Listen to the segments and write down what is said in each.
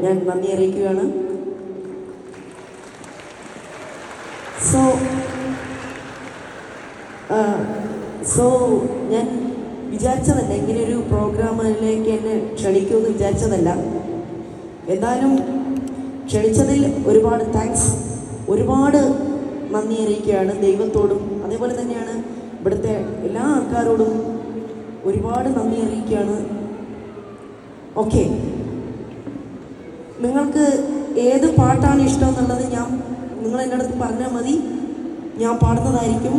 ഞാൻ നന്ദി അറിയിക്കുകയാണ്. സോ ഞാൻ വിചാരിച്ചതല്ല ഇങ്ങനെയൊരു പ്രോഗ്രാമിലേക്ക് എന്നെ ക്ഷണിക്കുമെന്ന് വിചാരിച്ചതല്ല. എന്നാലും ക്ഷണിച്ചതിൽ ഒരുപാട് താങ്ക്സ്, ഒരുപാട് നന്ദി അറിയിക്കുകയാണ് ദൈവത്തോടും. അതേപോലെ തന്നെയാണ് ഇവിടുത്തെ എല്ലാ ആൾക്കാരോടും ഒരുപാട് നന്ദി അറിയിക്കുകയാണ്. ഓക്കെ, നിങ്ങൾക്ക് ഏത് പാട്ടാണ് ഇഷ്ടം എന്നുള്ളത് നിങ്ങൾ എൻ്റെ അടുത്ത് പറഞ്ഞാൽ മതി, ഞാൻ പാടുന്നതായിരിക്കും.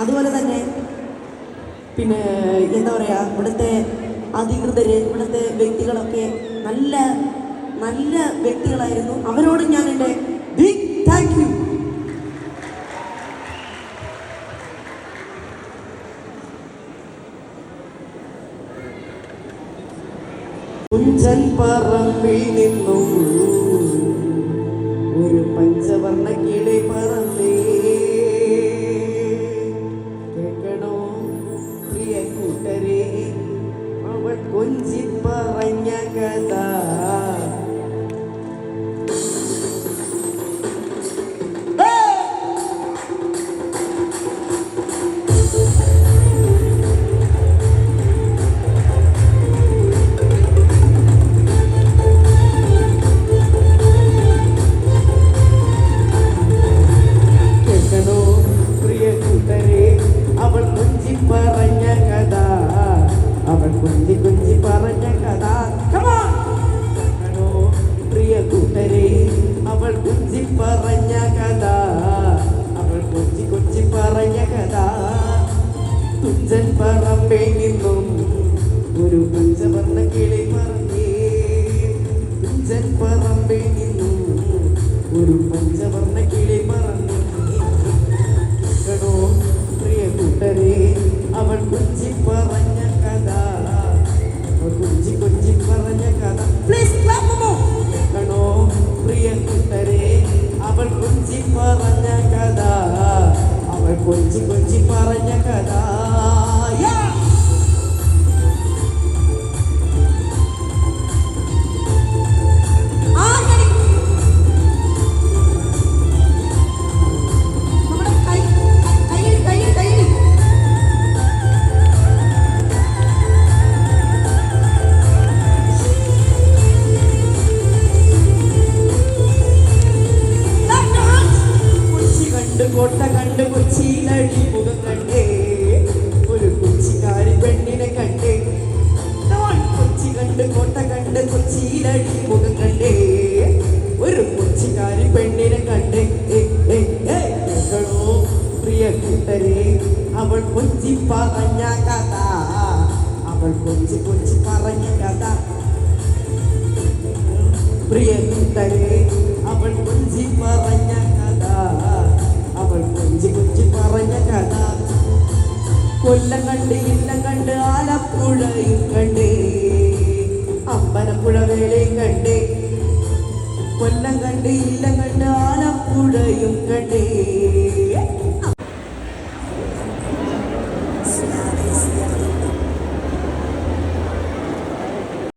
അതുപോലെ തന്നെ പിന്നെ എന്താ പറയുക, ഇവിടുത്തെ അധികൃതർ, ഇവിടുത്തെ വ്യക്തികളൊക്കെ നല്ല നല്ല വ്യക്തികളായിരുന്നു. അവരോട് ഞാൻ എൻ്റെ ബിഗ് താങ്ക് യു. കുഞ്ചൻ പറമ്പിൽ നിന്നും ഒരു പഞ്ചവർണ്ണ കിളി പറന്നേ, കേൾക്കണോ പ്രിയ കൂട്ടരെ, അവൾ കൊഞ്ചി പറഞ്ഞ കഥ. തുഞ്ചൻ പറമ്പിൽ നിന്നും ഒരു പഞ്ചവർണ്ണ കിളി പറന്നേ, തുഞ്ചൻ പറമ്പിൽ നിന്നും ഒരു പഞ്ചവർണ്ണ കിളി പറന്നേ, കേൾക്കണോ പ്രിയ കൂട്ടരെ, അവൾ കൊഞ്ചി പറഞ്ഞ കഥ, അവൾ കൊഞ്ചി കൊഞ്ചി പറഞ്ഞ കഥ. കേൾക്കണോ പ്രിയ കൂട്ടരെ, അവൾ കൊഞ്ചി പറഞ്ഞ കഥ, അവൾ കൊഞ്ചി കൊഞ്ചി പറഞ്ഞ കഥ. കോട്ട കണ്ട് കൊച്ചിയിലടി മുഖം കണ്ടേ, ഒരു കൊച്ചിക്കാരി പെണ്ണിനെ കണ്ടേ, കൊച്ചി കണ്ട് കോട്ട കണ്ട് കൊച്ചിയിലടി മുഖം കണ്ടേ, ഒരു കൊച്ചിക്കാരി പെണ്ണിനെ കണ്ടേ. കേൾക്കണോ പ്രിയ കൂട്ടരെ, അവൾ കൊഞ്ചി പറഞ്ഞ കഥ, അവൾ കൊഞ്ചി കൊഞ്ചി പറഞ്ഞ കഥ. പ്രിയ കൂട്ടരെ, അവൾ കൊഞ്ചി പറഞ്ഞ കഥ, അവൾ കൊഞ്ചി കൊഞ്ചി പറഞ്ഞ കഥ. കൊല്ലം കണ്ട് ഇല്ലം കണ്ട് ആലപ്പുഴയും കണ്ടേ, അമ്പലപ്പുഴ വേളയും കണ്ടേ, കൊല്ലം കണ്ട് ഇല്ലം കണ്ട് ആലപ്പുഴയും കണ്ടേ,